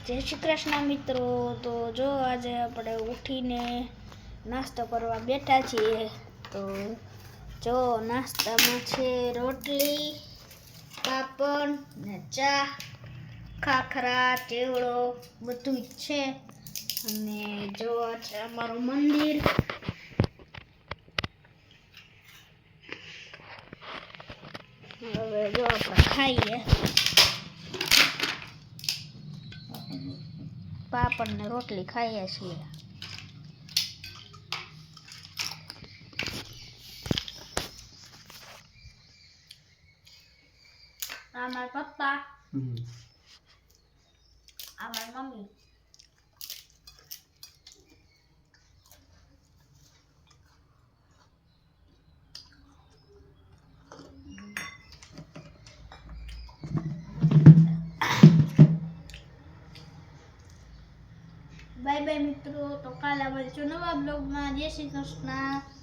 જય શ્રી કૃષ્ણ મિત્રો। તો જો આજે આપણે ઉઠીને નાસ્તો કરવા બેઠા છીએ। તો જો નાસ્તામાં છે રોટલી, પાપડ ને ચા, ખાખરા, ચેવડો બધું જ છે। અને જો આ છે અમારું મંદિર। હવે જો આપણે ખાઈએ। પાપડ ને રોટલી ખાઈએ છીએ। આ મારા પપ્પા, આ મારી મમ્મી। બાય બાય મિત્રો। તો કાલે મળીશું નવા બ્લોગમાં। જય શ્રી કૃષ્ણ।